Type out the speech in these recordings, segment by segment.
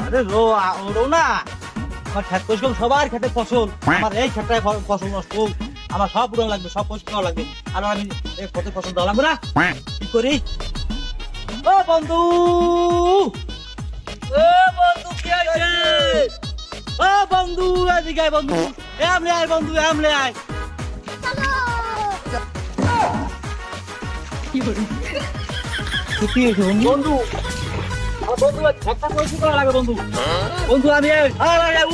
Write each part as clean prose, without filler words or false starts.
আরে রো না আমার খেত পরিশ্রম সবার খেতে ফসল আমার এই ক্ষেতটায় ফসল নষ্ট আমার সব উড়ান লাগবে সব পরিষ্কার লাগবে আর আমি কত ফসল দেওয়া লাগবে না কি করি ও বন্ধু কি আছে ও বন্ধু এদিকে আয় বন্ধু আমলে আয় বন্ধু আমলে আয় কি হয়েছে বন্ধু বন্ধু একটা পরিষ্কার করা লাগবে বন্ধু বন্ধু আমি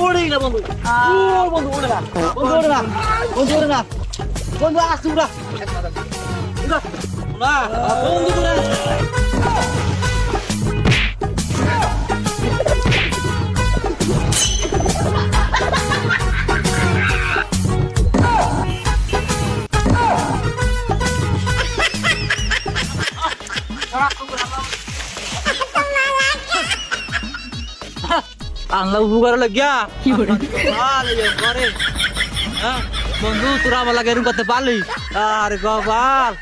উড়ি না বন্ধু বন্ধু উড়ে না বন্ধু উড়ে না বন্ধু উড়ে না বন্ধু আসু উড়া বন্ধু উড়ে আল্লাহ উপকার লাগিয়া কি করে বন্ধু তোরা আমার লাগে এরকম করতে পারলি আরে গোপাল